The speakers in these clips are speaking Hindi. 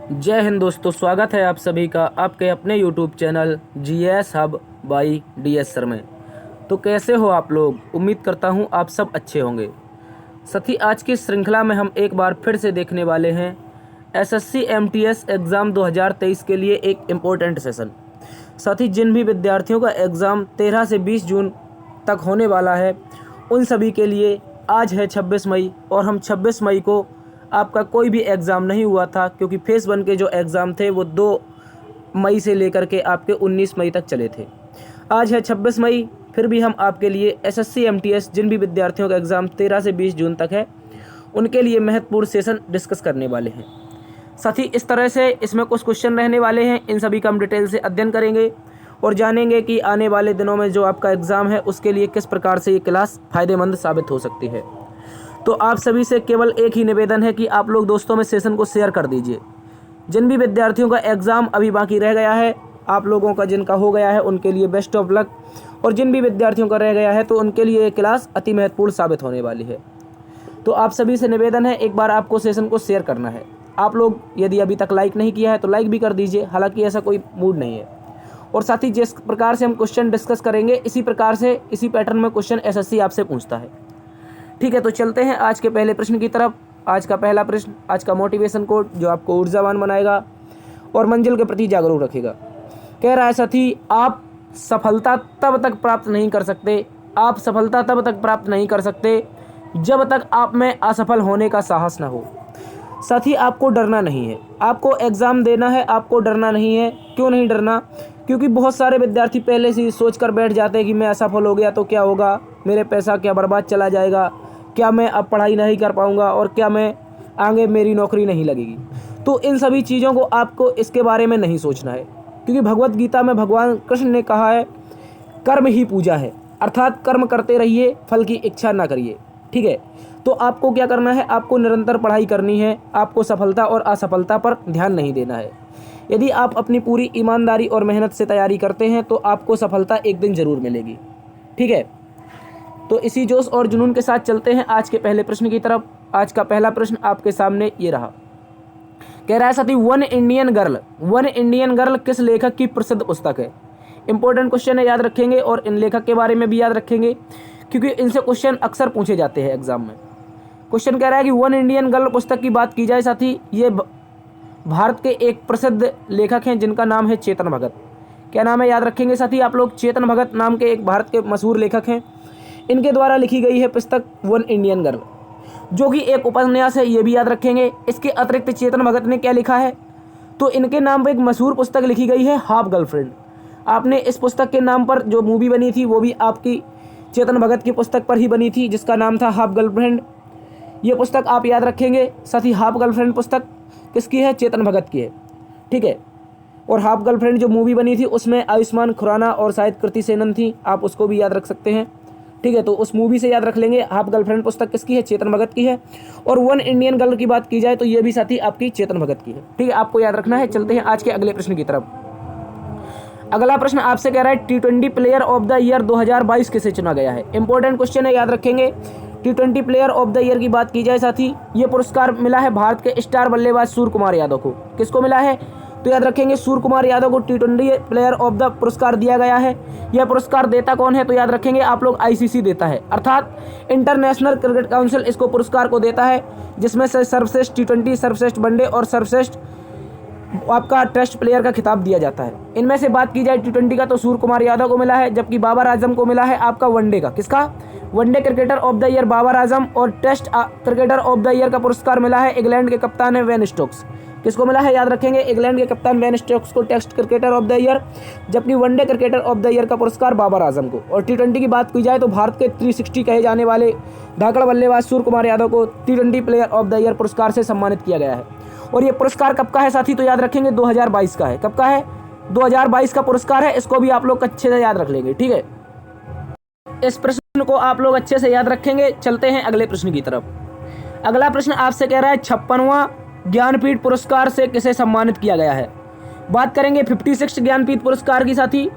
जय हिंद दोस्तों, स्वागत है आप सभी का आपके अपने YouTube channel GS hub by DS sir में। तो कैसे हो आप लोग? उम्मीद करता हूँ आप सब अच्छे होंगे। साथी, आज की श्रृंखला में हम एक बार फिर से देखने वाले हैं एसएससी एमटीएस एग्ज़ाम 2023 के लिए एक इम्पोर्टेंट सेशन। साथी, जिन भी विद्यार्थियों का एग्ज़ाम 13 से 20 जून तक होने वाला है, उन सभी के लिए आज है 26 मई और हम 26 मई को आपका कोई भी एग्ज़ाम नहीं हुआ था, क्योंकि फेज़ 1 के जो एग्ज़ाम थे वो 2 मई से लेकर के आपके 19 मई तक चले थे। आज है 26 मई, फिर भी हम आपके लिए एसएससी एमटीएस जिन भी विद्यार्थियों का एग्ज़ाम 13 से 20 जून तक है, उनके लिए महत्वपूर्ण सेशन डिस्कस करने वाले हैं। साथ ही इस तरह से इसमें कुछ क्वेश्चन रहने वाले हैं, इन सभी का हम डिटेल से अध्ययन करेंगे और जानेंगे कि आने वाले दिनों में जो आपका एग्ज़ाम है उसके लिए किस प्रकार से ये क्लास फ़ायदेमंद साबित हो सकती है। तो आप सभी से केवल एक ही निवेदन है कि आप लोग दोस्तों में सेशन को शेयर कर दीजिए। जिन भी विद्यार्थियों का एग्ज़ाम अभी बाकी रह गया है, आप लोगों का जिनका हो गया है उनके लिए बेस्ट ऑफ लक, और जिन भी विद्यार्थियों का रह गया है तो उनके लिए ये क्लास अति महत्वपूर्ण साबित होने वाली है। तो आप सभी से निवेदन है, एक बार आपको सेशन को शेयर करना है। आप लोग यदि अभी तक लाइक नहीं किया है तो लाइक भी कर दीजिए, हालांकि ऐसा कोई मूड नहीं है। और साथ ही जिस प्रकार से हम क्वेश्चन डिस्कस करेंगे, इसी प्रकार से इसी पैटर्न में क्वेश्चन एसएससी आपसे पूछता है। ठीक है, तो चलते हैं आज के पहले प्रश्न की तरफ। आज का पहला प्रश्न, आज का मोटिवेशन कोट जो आपको ऊर्जावान बनाएगा और मंजिल के प्रति जागरूक रखेगा। कह रहा है साथी, आप सफलता तब तक प्राप्त नहीं कर सकते, आप सफलता तब तक प्राप्त नहीं कर सकते जब तक आप में असफल होने का साहस ना हो। साथी, आपको डरना नहीं है, आपको एग्ज़ाम देना है, आपको डरना नहीं है। क्यों नहीं डरना? क्योंकि बहुत सारे विद्यार्थी पहले से ही सोच कर बैठ जाते हैं कि मैं असफल हो गया तो क्या होगा, मेरे पैसा क्या बर्बाद चला जाएगा, क्या मैं अब पढ़ाई नहीं कर पाऊंगा और क्या मैं आगे मेरी नौकरी नहीं लगेगी। तो इन सभी चीज़ों को आपको इसके बारे में नहीं सोचना है, क्योंकि भगवत गीता में भगवान कृष्ण ने कहा है कर्म ही पूजा है, अर्थात कर्म करते रहिए, फल की इच्छा ना करिए। ठीक है, तो आपको क्या करना है? आपको निरंतर पढ़ाई करनी है, आपको सफलता और असफलता पर ध्यान नहीं देना है। यदि आप अपनी पूरी ईमानदारी और मेहनत से तैयारी करते हैं तो आपको सफलता एक दिन ज़रूर मिलेगी। ठीक है, तो इसी जोश और जुनून के साथ चलते हैं आज के पहले प्रश्न की तरफ। आज का पहला प्रश्न आपके सामने ये रहा। कह रहा है साथी, वन इंडियन गर्ल किस लेखक की प्रसिद्ध पुस्तक है? इंपॉर्टेंट क्वेश्चन है, याद रखेंगे, और इन लेखक के बारे में भी याद रखेंगे, क्योंकि इनसे क्वेश्चन अक्सर पूछे जाते हैं एग्जाम में। क्वेश्चन कह रहा है कि वन इंडियन गर्ल पुस्तक की बात की जाए साथी, ये भारत के एक प्रसिद्ध लेखक हैं जिनका नाम है चेतन भगत। क्या नाम है? याद रखेंगे साथी आप लोग, चेतन भगत नाम के एक भारत के मशहूर लेखक हैं। इनके द्वारा लिखी गई है पुस्तक वन इंडियन गर्ल, जो कि एक उपन्यास है, ये भी याद रखेंगे। इसके अतिरिक्त चेतन भगत ने क्या लिखा है? तो इनके नाम पर एक मशहूर पुस्तक लिखी गई है हाफ गर्लफ्रेंड। आपने इस पुस्तक के नाम पर जो मूवी बनी थी वो भी आपकी चेतन भगत की पुस्तक पर ही बनी थी, जिसका नाम था हाफ गर्लफ्रेंड। ये पुस्तक आप याद रखेंगे साथी। हाफ गर्लफ्रेंड पुस्तक किसकी है? चेतन भगत की है। ठीक है, और हाफ गर्लफ्रेंड जो मूवी बनी थी उसमें आयुष्मान खुराना और शायद कृति सेनन थी, आप उसको भी याद रख सकते हैं। ठीक है, तो उस मूवी से याद रख लेंगे। हाफ गर्लफ्रेंड पुस्तक किसकी है? चेतन भगत की है। और वन इंडियन गर्ल की बात की जाए तो ये भी साथी आपकी चेतन भगत की है। ठीक है, आपको याद रखना है। चलते हैं आज के अगले प्रश्न की तरफ। अगला प्रश्न आपसे कह रहा है T20 player of the year 2022 किसे चुना गया है? इंपॉर्टेंट क्वेश्चन है, याद रखेंगे। T20 player of the year की बात की जाए साथी, ये पुरस्कार मिला है भारत के स्टार बल्लेबाज सूर्य कुमार यादव को। किसको मिला है? तो याद रखेंगे सूर्य कुमार यादव को T20 प्लेयर ऑफ द पुरस्कार दिया गया है। यह पुरस्कार देता कौन है? तो याद रखेंगे आप लोग, ICC देता है, अर्थात इंटरनेशनल क्रिकेट काउंसिल इसको पुरस्कार को देता है, जिसमें से सर्वश्रेष्ठ T20, सर्वश्रेष्ठ वनडे और सर्वश्रेष्ठ आपका टेस्ट प्लेयर का खिताब दिया जाता है। इनमें से बात की जाए T20 का तो सूर्य कुमार यादव को मिला है, जबकि बाबर आजम को मिला है आपका वनडे का। किसका? One day cricketer of the year Babar Azam, और test cricketer of the year का पुरस्कार मिला है इंग्लैंड के कप्तान है वेन स्टोक्स। किसको मिला है? याद रखेंगे, इंग्लैंड के कप्तान वेन स्टोक्स को test cricketer of the year, जबकि one day cricketer of the year का पुरस्कार बाबर आजम को। और T20 की बात की जाए तो भारत के 360 कहे जाने वाले धाकड़ बल्लेबाज सूर्य कुमार यादव को T20 player of the year पुरस्कार से सम्मानित किया गया है। और ये पुरस्कार कब का है साथी? तो याद रखेंगे 2022 का है। कब का है? 2022 का पुरस्कार है, इसको भी आप लोग अच्छे से याद रख लेंगे। ठीक है, इस प्रश्न को आप लोग अच्छे से याद रखेंगे। चलते हैं अगले प्रश्न की तरफ। अगला प्रश्न आपसे कह रहा है 56वां ज्ञानपीठ पुरस्कार से किसे सम्मानित किया गया है? बात करेंगे 56 ज्ञानपीठ पुरस्कार की साथी।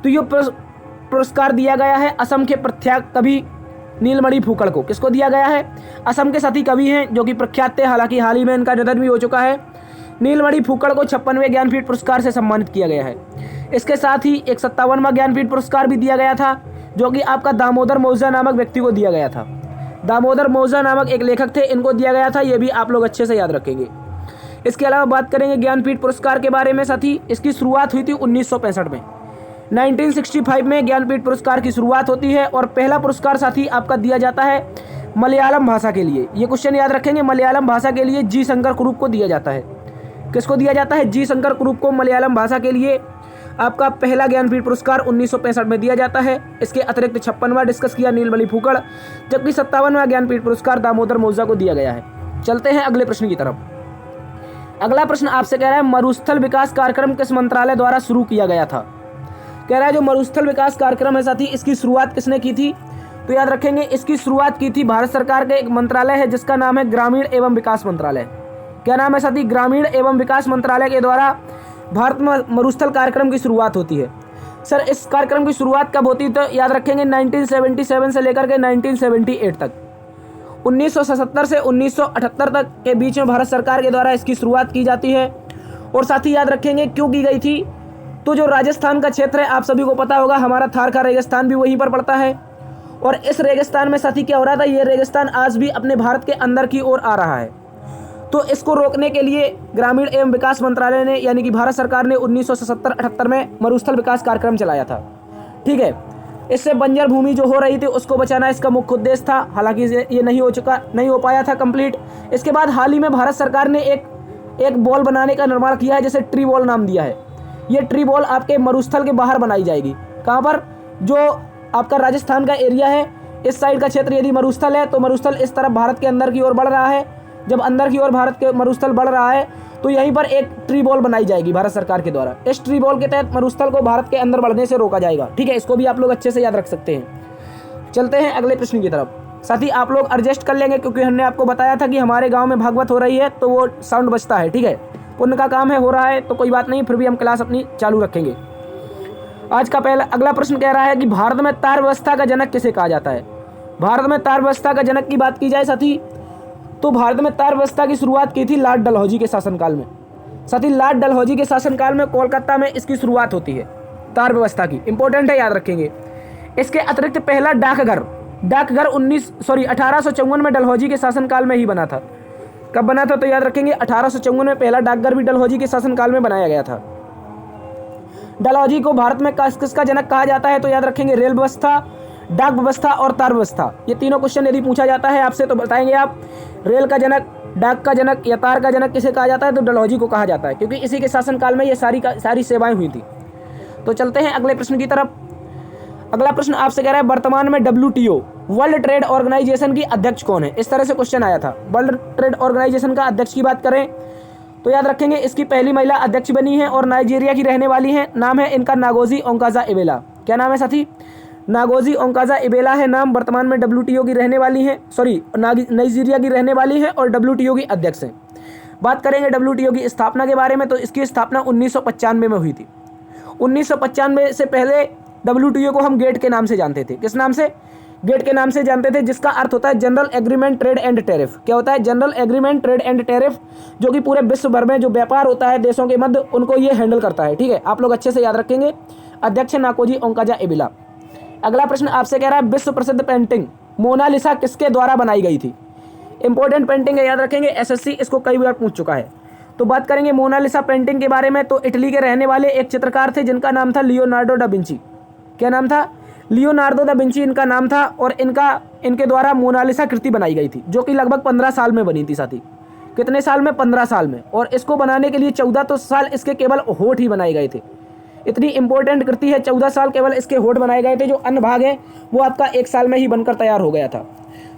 तो ये पुरस्कार दिया गया है असम के प्रख्यात कवि नीलमणि फूकड़ को। किसको दिया गया है? असम के साथी कवि हैं जो कि प्रख्यात थे, हालांकि हाल ही में इनका निधन भी हो चुका है। नीलमणि फुक्कड़ को 56वें ज्ञानपीठ पुरस्कार से सम्मानित किया गया है। इसके साथ ही एक 57वां ज्ञानपीठ पुरस्कार भी दिया गया था, जो कि आपका दामोदर मौजा नामक व्यक्ति को दिया गया था। दामोदर मौजा नामक एक लेखक थे, इनको दिया गया था। ये भी आप लोग अच्छे से याद रखेंगे। इसके अलावा बात करेंगे ज्ञानपीठ पुरस्कार के बारे में साथी। इसकी शुरुआत हुई थी 1965 में। 1965 में ज्ञानपीठ पुरस्कार की शुरुआत होती है और पहला पुरस्कार साथी आपका दिया जाता है मलयालम भाषा के लिए। ये क्वेश्चन याद रखेंगे, मलयालम भाषा के लिए जी शंकर कुरूप को दिया जाता है। किसको दिया जाता है? जी शंकर कुरूप को मलयालम भाषा के लिए आपका पहला ज्ञानपीठ पुरस्कार 1965 में दिया जाता है। इसके अतिरिक्त 56वां डिस्कस किया नीलमणि फुक्कड़, जबकि 57वां ज्ञानपीठ पुरस्कार दामोदर मौजा को दिया गया है। चलते हैं अगले प्रश्न की तरफ। अगला प्रश्न आपसे कह रहा है मरुस्थल विकास कार्यक्रम किस मंत्रालय द्वारा शुरू किया गया था? कह रहा है जो मरुस्थल विकास कार्यक्रम है साथी, इसकी शुरुआत किसने की थी? तो याद रखेंगे इसकी शुरुआत की थी भारत सरकार के एक मंत्रालय है जिसका नाम है ग्रामीण एवं विकास मंत्रालय। क्या नाम है साथी? ग्रामीण एवं विकास मंत्रालय के द्वारा भारत में मरुस्थल कार्यक्रम की शुरुआत होती है। सर इस कार्यक्रम की शुरुआत कब होती है? तो याद रखेंगे 1977 से लेकर के 1978 तक, 1977 से 1978 तक के बीच में भारत सरकार के द्वारा इसकी शुरुआत की जाती है। और साथ ही याद रखेंगे क्यों की गई थी? तो जो राजस्थान का क्षेत्र है आप सभी को पता होगा, हमारा थार का रेगिस्तान भी वहीं पर पड़ता है। और इस रेगिस्तान में साथी क्या हो रहा था? ये रेगिस्तान आज भी अपने भारत के अंदर की ओर आ रहा है। तो इसको रोकने के लिए ग्रामीण एवं विकास मंत्रालय ने यानी कि भारत सरकार ने 1977-78 में मरुस्थल विकास कार्यक्रम चलाया था। ठीक है, इससे बंजर भूमि जो हो रही थी उसको बचाना इसका मुख्य उद्देश्य था। हालांकि ये नहीं हो पाया था कंप्लीट। इसके बाद हाल ही में भारत सरकार ने एक बॉल बनाने का निर्माण किया है, जिसे ट्री बॉल नाम दिया है। ये ट्री बॉल आपके मरुस्थल के बाहर बनाई जाएगी। कहाँ पर? जो आपका राजस्थान का एरिया है, इस साइड का क्षेत्र यदि मरुस्थल है तो मरुस्थल इस तरफ भारत के अंदर की ओर बढ़ रहा है। जब अंदर की ओर भारत के मरुस्थल बढ़ रहा है तो यहीं पर एक ट्री बॉल बनाई जाएगी भारत सरकार के द्वारा। इस ट्री बॉल के तहत मरुस्थल को भारत के अंदर बढ़ने से रोका जाएगा। ठीक है, इसको भी आप लोग अच्छे से याद रख सकते हैं। चलते हैं अगले प्रश्न की तरफ। साथ ही आप लोग एडजस्ट कर लेंगे क्योंकि हमने आपको बताया था कि हमारे गाँव में भागवत हो रही है तो वो साउंड बचता है। ठीक है, पुण्य का काम है, हो रहा है तो कोई बात नहीं, फिर भी हम क्लास अपनी चालू रखेंगे। आज का अगला प्रश्न कह रहा है कि भारत में तार व्यवस्था का जनक किसे कहा जाता है? भारत में तार व्यवस्था का जनक की बात की जाए साथी, तो भारत में तार व्यवस्था की शुरुआत की थी लॉर्ड डलहौजी के शासनकाल में। साथी लॉर्ड डलहौजी के शासनकाल में कोलकाता में इसकी शुरुआत होती है तार व्यवस्था की। इंपॉर्टेंट है, याद रखेंगे। इसके अतिरिक्त पहला डाकघर 1854 में डलहौजी के शासनकाल में ही बना था। कब बना था? तो याद रखेंगे 1854 में पहला डाकघर भी डलहौजी के शासनकाल में बनाया गया था। डलहौजी को भारत में किसका जनक कहा जाता है? तो याद रखेंगे रेल व्यवस्था, डाक व्यवस्था और तार व्यवस्था। ये तीनों क्वेश्चन यदि पूछा जाता है आपसे तो बताएंगे आप रेल का जनक, डाक का जनक या तार का जनक किसे कहा जाता है? तो डलहौजी को कहा जाता है, क्योंकि इसी के शासनकाल में ये सारी सेवाएं हुई थी। तो चलते हैं अगले प्रश्न की तरफ। अगला प्रश्न आपसे कह रहा है वर्तमान में WTO वर्ल्ड ट्रेड ऑर्गेनाइजेशन की अध्यक्ष कौन है? इस तरह से क्वेश्चन आया था। वर्ल्ड ट्रेड ऑर्गेनाइजेशन का अध्यक्ष की बात करें तो याद रखेंगे इसकी पहली महिला अध्यक्ष बनी है और नाइजीरिया की रहने वाली है। नाम है इनका नागोजी ओंकाजा-इवेला। क्या नाम है साथी? नागोजी ओंकाजा-इवेला है नाम। वर्तमान में WTO की रहने वाली है, नाइजीरिया की रहने वाली है और WTO की अध्यक्ष हैं। बात करेंगे WTO की स्थापना के बारे में तो इसकी स्थापना 1995 में हुई थी। 1995 से पहले WTO को हम गेट के नाम से जानते थे। किस नाम से? गेट के नाम से जानते थे, जिसका अर्थ होता है general agreement trade and tariff. क्या होता है? General agreement trade and tariff, जो कि पूरे विश्व भर में जो व्यापार होता है देशों के मध्य उनको ये हैंडल करता है। ठीक है, आप लोग अच्छे से याद रखेंगे। अध्यक्ष नागोजी ओंकाजा-इवेला। अगला प्रश्न आपसे कह रहा है विश्व प्रसिद्ध पेंटिंग मोनालिसा किसके द्वारा बनाई गई थी? इंपॉर्टेंट पेंटिंग है, याद रखेंगे। SSC इसको कई बार पूछ चुका है। तो बात करेंगे मोनालिसा पेंटिंग के बारे में तो इटली के रहने वाले एक चित्रकार थे जिनका नाम था लियोनार्डो दा विंची। क्या नाम था? लियोनार्डो दा विंची इनका नाम था और इनके द्वारा मोनालिसा कृति बनाई गई थी, जो कि लगभग 15 साल में बनी थी साथी। कितने साल में? 15 साल में। और इसको बनाने के लिए 14 साल इसके केवल होठ ही बनाए गए थे। इतनी इंपॉर्टेंट कृति है, 14 साल केवल इसके होठ बनाए गए थे। जो अन्य भाग है वो आपका 1 साल में ही बनकर तैयार हो गया था।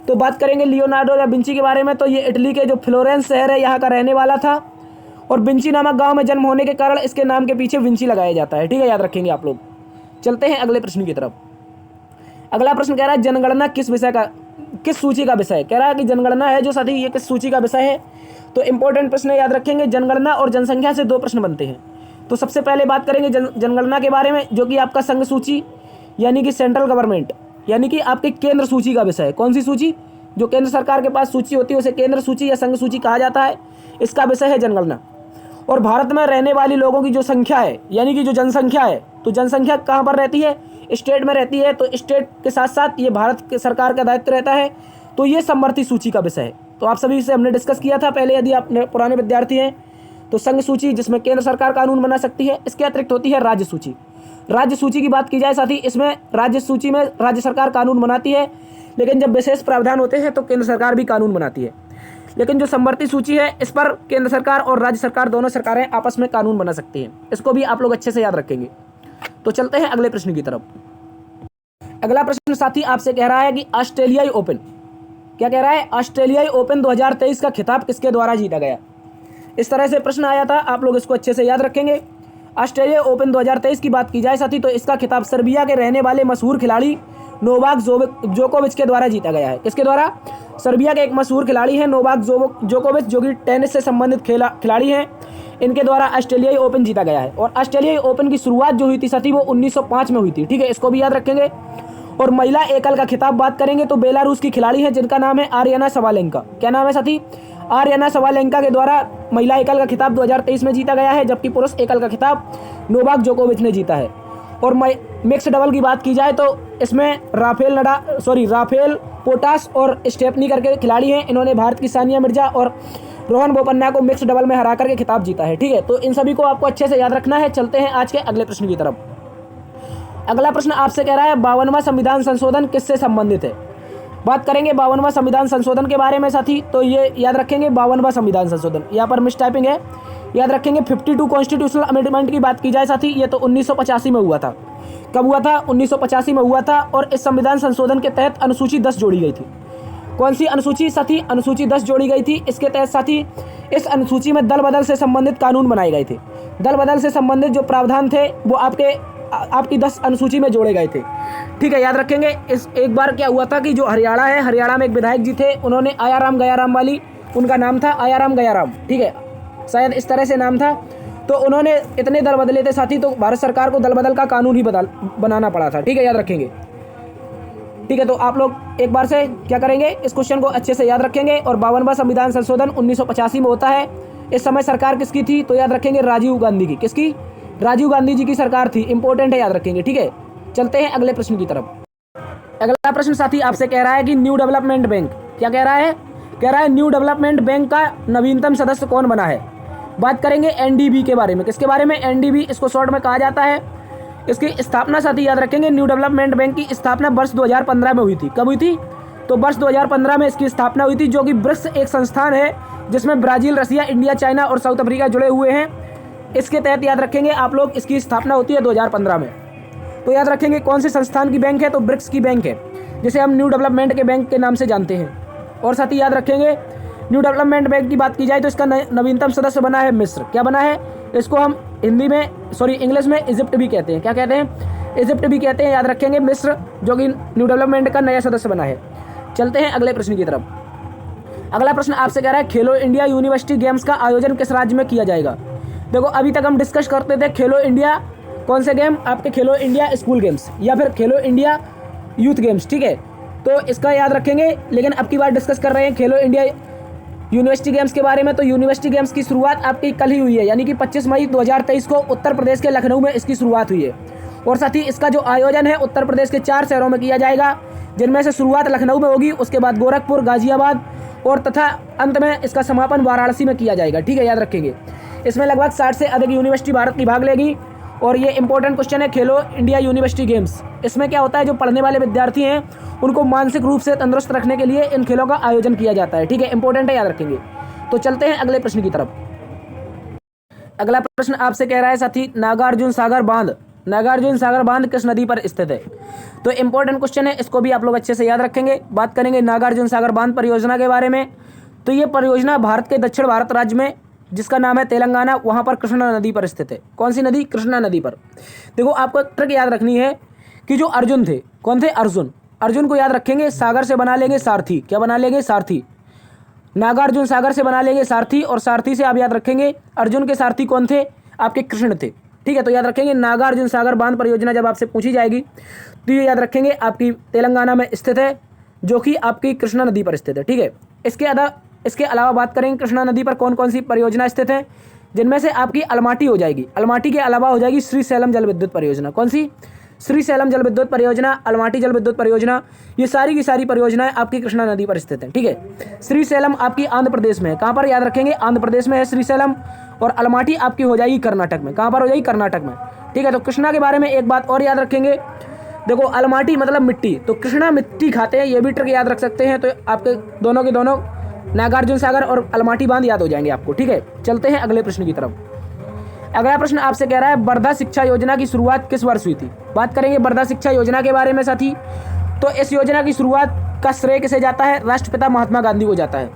तो बात करेंगे लियोनार्डो दा विंची के बारे में तो ये इटली के जो फ्लोरेंस शहर है यहाँ का रहने वाला था और विंची नामक गाँव में जन्म होने के कारण इसके नाम के पीछे विंची लगाया जाता है। ठीक है, याद रखेंगे आप लोग। चलते हैं अगले प्रश्न की तरफ। अगला प्रश्न कह रहा है जनगणना किस सूची का विषय है? कह रहा है कि जनगणना है जो साथी ये किस सूची का विषय है? तो इंपॉर्टेंट प्रश्न याद रखेंगे। जनगणना और जनसंख्या से 2 प्रश्न बनते हैं। तो सबसे पहले बात करेंगे जनगणना के बारे में, जो कि आपका संघ सूची यानी कि सेंट्रल गवर्नमेंट यानी कि आपके केंद्र सूची का विषय है। कौन सी सूची? जो केंद्र सरकार के पास सूची होती है उसे केंद्र सूची या संघ सूची कहा जाता है। इसका विषय है जनगणना। और भारत में रहने वाली लोगों की जो संख्या है, यानी कि जो जनसंख्या है, तो जनसंख्या कहाँ पर रहती है? स्टेट में रहती है। तो स्टेट के साथ साथ ये भारत के सरकार का दायित्व रहता है। तो ये समवर्ती सूची का विषय है। तो आप सभी से हमने डिस्कस किया था पहले, यदि आप पुराने विद्यार्थी हैं तो संघ सूची, जिसमें केंद्र सरकार कानून बना सकती है। इसके अतिरिक्त होती है राज्य सूची। राज्य सूची की बात की जाए साथी, इसमें राज्य सूची में राज्य सरकार कानून बनाती है, लेकिन जब विशेष प्रावधान होते हैं तो केंद्र सरकार भी कानून बनाती है। लेकिन जो समवर्ती सूची है, इस पर केंद्र सरकार और राज्य सरकार दोनों सरकारें आपस में कानून बना सकती हैं। इसको भी आप लोग अच्छे से याद रखेंगे। तो चलते हैं अगले प्रश्न की तरफ। अगला प्रश्न साथी आपसे कह रहा है कि ऑस्ट्रेलियाई ओपन, क्या कह रहा है? ऑस्ट्रेलियाई ओपन 2023 का खिताब किसके द्वारा जीता गया? इस तरह से प्रश्न आया था, आप लोग इसको अच्छे से याद रखेंगे। ऑस्ट्रेलिया ओपन 2023 की बात की जाए साथी, तो इसका खिताब सर्बिया के रहने वाले मशहूर खिलाड़ी नोवाक जोकोविच के द्वारा जीता गया है। किसके द्वारा? सर्बिया के एक मशहूर खिलाड़ी हैं नोवाक जोकोविच, जो कि टेनिस से संबंधित खिलाड़ी हैं। इनके द्वारा ऑस्ट्रेलियाई ओपन जीता गया है। और ऑस्ट्रेलियाई ओपन की शुरुआत जो हुई थी साथी, वो 1905 में हुई थी। ठीक है, इसको भी याद रखेंगे। और महिला एकल का खिताब बात करेंगे तो बेलारूस की खिलाड़ी है, जिनका नाम है आर्याना सवालेंका। क्या नाम है साथी? आर्याना सवालेंका के द्वारा महिला एकल का खिताब 2023 में जीता गया है, जबकि पुरुष एकल का खिताब नोवाक जोकोविच ने जीता है। और मिक्स डबल की बात की जाए तो इसमें राफेल पोटास और स्टेफनी करके खिलाड़ी हैं। इन्होंने भारत की सानिया मिर्जा और रोहन बोपन्ना को मिक्स डबल में हरा करके खिताब जीता है। ठीक है, तो इन सभी को आपको अच्छे से याद रखना है। चलते हैं आज के अगले प्रश्न की तरफ। अगला प्रश्न आपसे कह रहा है 52वां संविधान संशोधन किससे संबंधित है? बात करेंगे 52वां संविधान संशोधन के बारे में साथी, तो ये याद रखेंगे 52वां संविधान संशोधन, यहाँ पर मिस टाइपिंग है, याद रखेंगे। 52 कॉन्स्टिट्यूशनल अमेंडमेंट की बात की जाए साथी, ये तो 1985 में हुआ था। कब हुआ था? 1985 में हुआ था। और इस संविधान संशोधन के तहत अनुसूची 10 जोड़ी गई थी। कौन सी अनुसूची साथी? अनुसूची 10 जोड़ी गई थी। इसके तहत साथी इस अनुसूची में दल बदल से संबंधित कानून बनाए गए थे। दल बदल से संबंधित जो प्रावधान थे वो आपकी 10 अनुसूची में जोड़े गए थे। ठीक है, याद रखेंगे। इस एक बार क्या हुआ था कि जो हरियाणा है, हरियाणा में एक विधायक जी थे, उन्होंने आयाराम गयाराम वाली, उनका नाम था आयाराम गयाराम, ठीक है, शायद इस तरह से नाम था। तो उन्होंने इतने दल बदले थे साथी, तो भारत सरकार को दल बदल का कानून ही बनाना पड़ा था। ठीक है, याद रखेंगे। ठीक है, तो आप लोग एक बार से क्या करेंगे, इस क्वेश्चन को अच्छे से याद रखेंगे। और 52वां संविधान संशोधन 1985 में होता है। इस समय सरकार किसकी थी? तो याद रखेंगे राजीव गांधी की। किसकी? राजीव गांधी जी की सरकार थी। इंपॉर्टेंट है, याद रखेंगे। ठीक है, चलते हैं अगले प्रश्न की तरफ। अगला प्रश्न साथी आपसे कह रहा है कि न्यू डेवलपमेंट बैंक, क्या कह रहा है? कह रहा है न्यू डेवलपमेंट बैंक का नवीनतम सदस्य कौन बना है? बात करेंगे एनडीबी के बारे में। किसके बारे में? एनडीबी, इसको शॉर्ट में कहा जाता है। इसकी स्थापना साथी याद रखेंगे, न्यू डेवलपमेंट बैंक की स्थापना वर्ष 2015 में हुई थी। कब हुई थी? तो वर्ष 2015 में इसकी स्थापना हुई थी, जो कि ब्रिक्स एक संस्थान है जिसमें ब्राजील, रसिया, इंडिया, चाइना और साउथ अफ्रीका जुड़े हुए हैं। इसके तहत याद रखेंगे आप लोग, इसकी स्थापना होती है 2015 में। तो याद रखेंगे कौन सी संस्थान की बैंक है? तो ब्रिक्स की बैंक है, जिसे हम न्यू डेवलपमेंट के बैंक के नाम से जानते हैं। और साथ ही याद रखेंगे, न्यू डेवलपमेंट बैंक की बात की जाए तो इसका नवीनतम सदस्य बना है मिस्र। क्या बना है? इसको हम इंग्लिश में इजिप्ट भी कहते हैं। क्या कहते हैं? इजिप्ट भी कहते हैं। याद रखेंगे मिस्र, जो कि न्यू डेवलपमेंट का नया सदस्य बना है। चलते हैं अगले प्रश्न की तरफ। अगला प्रश्न आपसे कह रहा है खेलो इंडिया यूनिवर्सिटी गेम्स का आयोजन किस राज्य में किया जाएगा? देखो, अभी तक हम डिस्कस करते थे खेलो इंडिया, कौन से गेम? आपके खेलो इंडिया स्कूल गेम्स या फिर खेलो इंडिया यूथ गेम्स। ठीक है, तो इसका याद रखेंगे। लेकिन अब की बार डिस्कस कर रहे हैं खेलो इंडिया यूनिवर्सिटी गेम्स के बारे में। तो यूनिवर्सिटी गेम्स की शुरुआत आपकी कल ही हुई है, यानी कि 25 मई 2023 को उत्तर प्रदेश के लखनऊ में इसकी शुरुआत हुई है। और साथ ही इसका जो आयोजन है उत्तर प्रदेश के 4 शहरों में किया जाएगा, जिनमें से शुरुआत लखनऊ में होगी, उसके बाद गोरखपुर, गाजियाबाद और तथा अंत में इसका समापन वाराणसी में किया जाएगा। ठीक है, याद रखेंगे। इसमें लगभग 60 से अधिक यूनिवर्सिटी भारत की भाग लेगी। और ये इंपॉर्टेंट क्वेश्चन है, खेलो इंडिया यूनिवर्सिटी गेम्स। इसमें क्या होता है, जो पढ़ने वाले विद्यार्थी हैं उनको मानसिक रूप से तंदुरुस्त रखने के लिए इन खेलों का आयोजन किया जाता है। ठीक है, इंपॉर्टेंट है, याद रखेंगे। तो चलते हैं अगले प्रश्न की तरफ। अगला प्रश्न आपसे कह रहा है साथी नागार्जुन सागर बांध, नागार्जुन सागर बांध किस नदी पर स्थित है? तो इंपॉर्टेंट क्वेश्चन है, इसको भी आप लोग अच्छे से याद रखेंगे। बात करेंगे नागार्जुन सागर बांध परियोजना के बारे में। तो ये परियोजना भारत के दक्षिण भारत राज्य में, जिसका नाम है तेलंगाना, वहाँ पर कृष्णा नदी पर स्थित है। कौन सी नदी? कृष्णा नदी पर। देखो, आपको एक ट्रिक याद रखनी है कि जो अर्जुन थे, कौन थे? अर्जुन को याद रखेंगे, सागर से बना लेंगे सारथी। क्या बना लेंगे? सारथी। नागार्जुन सागर से बना लेंगे सारथी, और सारथी से आप याद रखेंगे अर्जुन के सारथी कौन थे? आपके कृष्ण थे। ठीक है, तो याद रखेंगे नागार्जुन सागर बांध परियोजना जब आपसे पूछी जाएगी तो ये याद रखेंगे आपकी तेलंगाना में स्थित है, जो कि आपकी कृष्णा नदी पर स्थित है। ठीक है, इसके अलावा बात करेंगे कृष्णा नदी पर कौन कौन सी परियोजना स्थित है, जिनमें से आपकी अलमाटी हो जाएगी, अलमाटी के अलावा हो जाएगी श्रीशैलम जल विद्युत परियोजना। कौन सी? श्रीशैलम जल विद्युत परियोजना, अलमाटी जल विद्युत परियोजना, ये सारी की सारी परियोजनाएं आपकी कृष्णा नदी पर स्थित है। ठीक है, श्रीशैलम आपकी आंध्र प्रदेश में है। कहाँ पर याद रखेंगे? आंध्र प्रदेश में है श्रीशैलम। और अलमाटी आपकी हो जाएगी कर्नाटक में। कहाँ पर हो जाएगी? कर्नाटक में। ठीक है, तो कृष्णा के बारे में एक बात और याद रखेंगे, देखो अलमाटी मतलब मिट्टी, तो कृष्णा मिट्टी खाते हैं, ये भी ट्रिक याद रख सकते हैं। तो आपके दोनों के दोनों नागार्जुन सागर और अलमाटी बांध याद हो जाएंगे आपको। ठीक है, चलते हैं अगले प्रश्न की तरफ। अगला प्रश्न आपसे कह रहा है वर्धा शिक्षा योजना की शुरुआत किस वर्ष हुई थी? बात करेंगे वर्धा शिक्षा योजना के बारे में साथी। तो इस योजना की शुरुआत का श्रेय किसे जाता है? राष्ट्रपिता महात्मा गांधी को जाता है,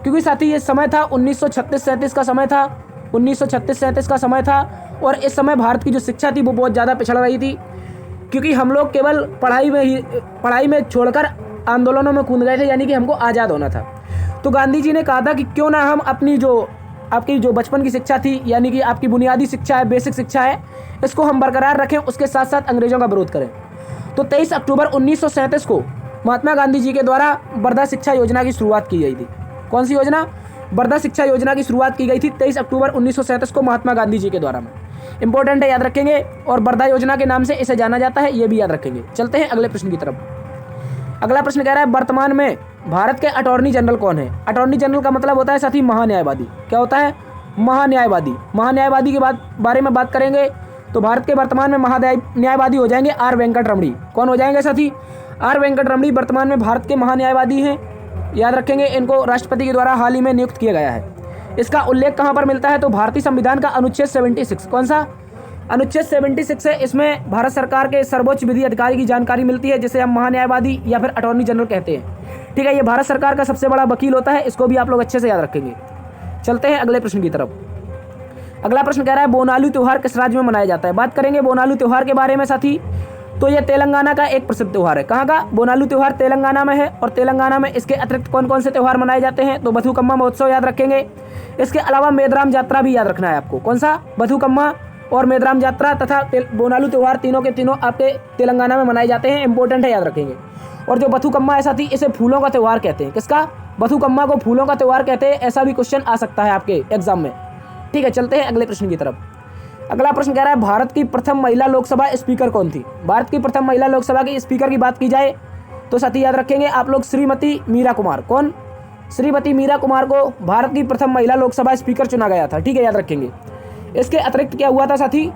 क्योंकि साथी ये समय था 1936-37 का समय था, 1936-37 का समय था। और इस समय भारत की जो शिक्षा थी वो बहुत ज़्यादा पिछड़ रही थी, क्योंकि हम लोग केवल पढ़ाई में छोड़कर आंदोलनों में कूद गए थे, यानी कि हमको आज़ाद होना था। तो गांधी जी ने कहा था कि क्यों ना हम अपनी आपकी जो बचपन की शिक्षा थी, यानी कि आपकी बुनियादी शिक्षा है, बेसिक शिक्षा है, इसको हम बरकरार रखें, उसके साथ साथ अंग्रेजों का विरोध करें। तो 23 अक्टूबर 1937 को महात्मा गांधी जी के द्वारा वर्धा शिक्षा योजना की शुरुआत की गई थी। कौन सी योजना? वर्धा शिक्षा योजना की शुरुआत की गई थी 23 अक्टूबर 1937 को महात्मा गांधी जी के द्वारा में। इंपॉर्टेंट है, याद रखेंगे। और वर्धा योजना के नाम से इसे जाना जाता है, ये भी याद रखेंगे। चलते हैं अगले प्रश्न की तरफ। अगला प्रश्न कह रहा है वर्तमान में भारत के अटॉर्नी जनरल कौन है? अटॉर्नी जनरल का मतलब होता है साथी महान्यायवादी। क्या होता है? महान्यायवादी। महान्यायवादी के बारे में बात करेंगे तो भारत के वर्तमान में महान्यायवादी हो जाएंगे आर वेंकट रमणी। कौन हो जाएंगे साथी? आर वेंकट रमणी वर्तमान में भारत के महान्यायवादी हैं, याद रखेंगे। इनको राष्ट्रपति के द्वारा हाल ही में नियुक्त किया गया है। इसका उल्लेख कहाँ पर मिलता है? तो भारतीय संविधान का अनुच्छेद 76। कौन सा? अनुच्छेद 76 है। इसमें भारत सरकार के सर्वोच्च विधि अधिकारी की जानकारी मिलती है, जिसे हम महान्यायवादी या फिर अटॉर्नी जनरल कहते हैं। ठीक है, ये भारत सरकार का सबसे बड़ा वकील होता है, इसको भी आप लोग अच्छे से याद रखेंगे। चलते हैं अगले प्रश्न की तरफ। अगला प्रश्न कह रहा है बोनालू त्यौहार किस राज्य में मनाया जाता है? बात करेंगे बोनालू त्यौहार के बारे में साथी। तो ये तेलंगाना का एक प्रसिद्ध त्यौहार है। कहाँ का? बोनालू त्यौहार तेलंगाना में है। और तेलंगाना में इसके अतिरिक्त कौन कौन से त्यौहार मनाए जाते हैं? तो बथुकम्मा महोत्सव याद रखेंगे। इसके अलावा मेदराम यात्रा भी याद रखना है आपको। कौन सा? बथुकम्मा और मेदराम यात्रा तथा बोनालू त्यौहार, तीनों के तीनों आपके तेलंगाना में मनाए जाते हैं। इंपॉर्टेंट है, याद रखेंगे। और जो बथुकम्मा है साथी, इसे फूलों का त्यौहार कहते हैं। किसका? बथुकम्मा को फूलों का त्यौहार कहते हैं। ऐसा भी क्वेश्चन आ सकता है आपके एग्जाम में। ठीक है, चलते हैं अगले प्रश्न की तरफ। अगला प्रश्न कह रहा है भारत की प्रथम महिला लोकसभा स्पीकर कौन थी? भारत की प्रथम महिला लोकसभा की स्पीकर की बात की जाए तो साथी याद रखेंगे आप लोग श्रीमती मीरा कुमार। कौन? श्रीमती मीरा कुमार को भारत की प्रथम महिला लोकसभा स्पीकर चुना गया था। ठीक है, याद रखेंगे। इसके अतिरिक्त क्या हुआ था साथी?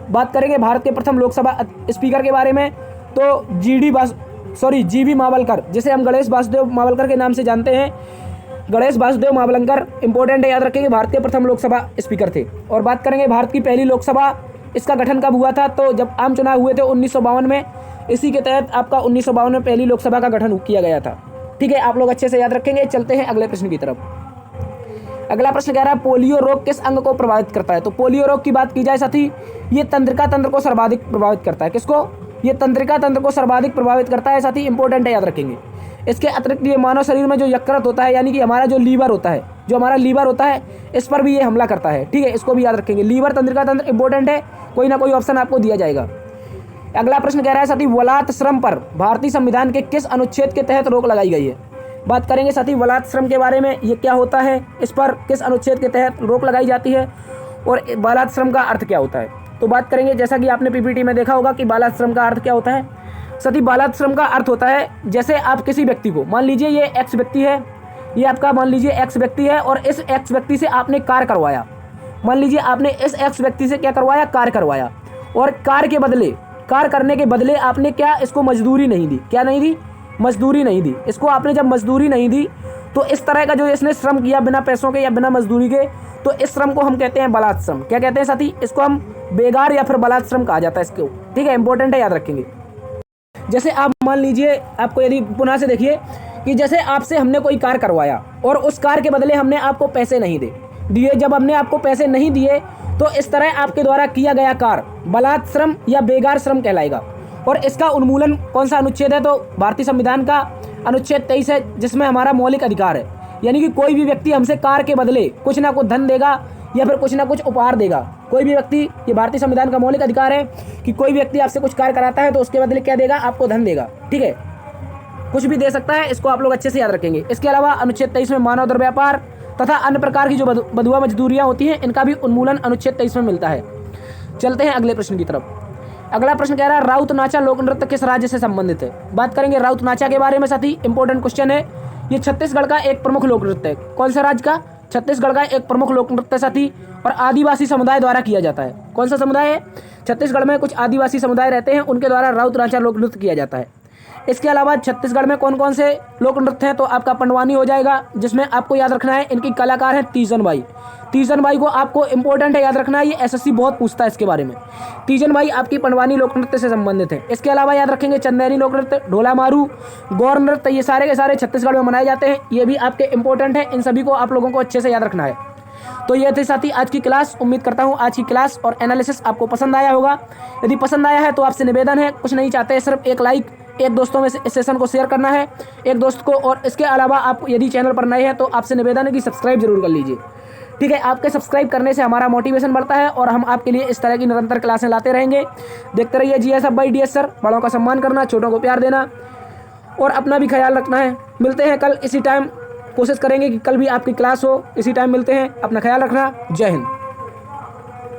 बात करेंगे भारत के प्रथम लोकसभा स्पीकर के बारे में तो जीबी मावलकर, जिसे हम गणेश वासुदेव मावलकर के नाम से जानते हैं। गणेश वासुदेव मावलकर इंपॉर्टेंट है, याद रखेंगे, भारत के प्रथम लोकसभा स्पीकर थे। और बात करेंगे भारत की पहली लोकसभा, इसका गठन कब हुआ था? तो जब आम चुनाव हुए थे 1952 में, इसी के तहत आपका 1952 में पहली लोकसभा का गठन किया गया था। ठीक है, आप लोग अच्छे से याद रखेंगे। चलते हैं अगले प्रश्न की तरफ। अगला प्रश्न कह रहा है पोलियो रोग किस अंग को प्रभावित करता है? तो पोलियो रोग की बात की जाए साथी, ये तंत्रिका तंत्र को सर्वाधिक प्रभावित करता है। किसको? ये तंत्रिका तंत्र को सर्वाधिक प्रभावित करता है साथी। इंपॉर्टेंट है, याद रखेंगे। इसके अतिरिक्त ये मानव शरीर में जो यकृत होता है, यानी कि हमारा जो लीवर होता है, इस पर भी ये हमला करता है। ठीक है, इसको भी याद रखेंगे। लीवर, तंत्रिका तंत्र इंपॉर्टेंट है, कोई ना कोई ऑप्शन आपको दिया जाएगा। अगला प्रश्न कह रहा है साथी बलात् श्रम पर भारतीय संविधान के किस अनुच्छेद के तहत रोक लगाई गई है? बात करेंगे साथी बलात् श्रम के बारे में, ये क्या होता है, इस पर किस अनुच्छेद के तहत रोक लगाई जाती है और बलात् श्रम का अर्थ क्या होता है? तो बात करेंगे, जैसा कि आपने पीपीटी में देखा होगा कि बलात् श्रम का अर्थ क्या होता है साथी। बलात् श्रम का अर्थ होता है जैसे आप किसी व्यक्ति को, मान लीजिए ये एक्स व्यक्ति है, ये आपका मान लीजिए एक्स व्यक्ति है और इस एक्स व्यक्ति से आपने कार्य करवाया। मान लीजिए आपने इस एक्स व्यक्ति से क्या करवाया? कार्य करवाया। और कार्य करने के बदले आपने क्या इसको मजदूरी नहीं दी? क्या नहीं दी? मजदूरी नहीं दी। इसको आपने जब मजदूरी नहीं दी तो इस तरह का जो इसने श्रम किया बिना पैसों के या बिना मजदूरी के, तो इस श्रम को हम कहते हैं बलात् श्रम। क्या कहते हैं साथी? इसको हम बेगार या फिर बलात् श्रम कहा जाता है इसको। ठीक है, इंपॉर्टेंट है, याद रखेंगे। जैसे आप मान लीजिए, आपको यदि पुनः से देखिए कि जैसे आपसे हमने कोई कार्य करवाया और उस कार्य के बदले हमने आपको पैसे नहीं दिए। जब हमने आपको पैसे नहीं दिए तो इस तरह आपके द्वारा किया गया कार्य बलात् श्रम या बेगार श्रम कहलाएगा। और इसका उन्मूलन कौन सा अनुच्छेद है? तो भारतीय संविधान का अनुच्छेद 23 है, जिसमें हमारा मौलिक अधिकार है, यानी कि कोई भी व्यक्ति हमसे कार्य के बदले कुछ ना कुछ धन देगा या फिर कुछ ना कुछ उपहार देगा। कोई भी व्यक्ति, ये भारतीय संविधान का मौलिक अधिकार है कि कोई व्यक्ति आपसे कुछ कार्य कराता है तो उसके बदले क्या देगा? आपको धन देगा। ठीक है, कुछ भी दे सकता है, इसको आप लोग अच्छे से याद रखेंगे। इसके अलावा अनुच्छेद 23 में मानव दुर्व्यापार तथा अन्य प्रकार की जो बंधुआ मजदूरियाँ होती हैं इनका भी उन्मूलन अनुच्छेद 23 में मिलता है। चलते हैं अगले प्रश्न की तरफ। अगला प्रश्न कह रहा है राउत नाचा लोक नृत्य किस राज्य से संबंधित है। बात करेंगे राउत नाचा के बारे में साथी, इंपॉर्टेंट क्वेश्चन है। ये छत्तीसगढ़ का एक प्रमुख लोक नृत्य है। कौन सा राज्य का? छत्तीसगढ़ का एक प्रमुख लोक नृत्य साथी, और आदिवासी समुदाय द्वारा किया जाता है। कौन सा समुदाय है? छत्तीसगढ़ में कुछ आदिवासी समुदाय रहते हैं, उनके द्वारा राउत नाचा लोक नृत्य किया जाता है। इसके अलावा छत्तीसगढ़ में कौन कौन से लोक नृत्य हैं, तो आपका पंडवानी हो जाएगा, जिसमें आपको याद रखना है इनकी कलाकार हैं तीजन बाई। तीजन बाई को आपको इंपॉर्टेंट है याद रखना है, ये एसएससी बहुत पूछता है इसके बारे में। तीजन बाई आपकी पंडवानी लोक नृत्य से संबंधित है। इसके अलावा याद रखेंगे चंदेरी लोक नृत्य, ढोला मारू, गौर नृत्य, ये सारे के सारे छत्तीसगढ़ में मनाए जाते हैं। ये भी आपके इंपॉर्टेंट है, इन सभी को आप लोगों को अच्छे से याद रखना है। तो ये थे साथी आज की क्लास। उम्मीद करता हूँ आज की क्लास और एनालिसिस आपको पसंद आया होगा। यदि पसंद आया है तो आपसे निवेदन है, कुछ नहीं चाहते, सिर्फ एक लाइक, एक दोस्तों में से इस सेशन को शेयर करना है एक दोस्त को, और इसके अलावा आप यदि चैनल पर नए हैं तो आपसे निवेदन है कि सब्सक्राइब जरूर कर लीजिए। ठीक है, आपके सब्सक्राइब करने से हमारा मोटिवेशन बढ़ता है और हम आपके लिए इस तरह की निरंतर क्लासें लाते रहेंगे। देखते रहिए GS hub by DS sir. बड़ों का सम्मान करना, छोटों को प्यार देना और अपना भी ख्याल रखना है। मिलते हैं कल इसी टाइम, कोशिश करेंगे कि कल भी आपकी क्लास हो, इसी टाइम मिलते हैं। अपना ख्याल रखना। जय हिंद।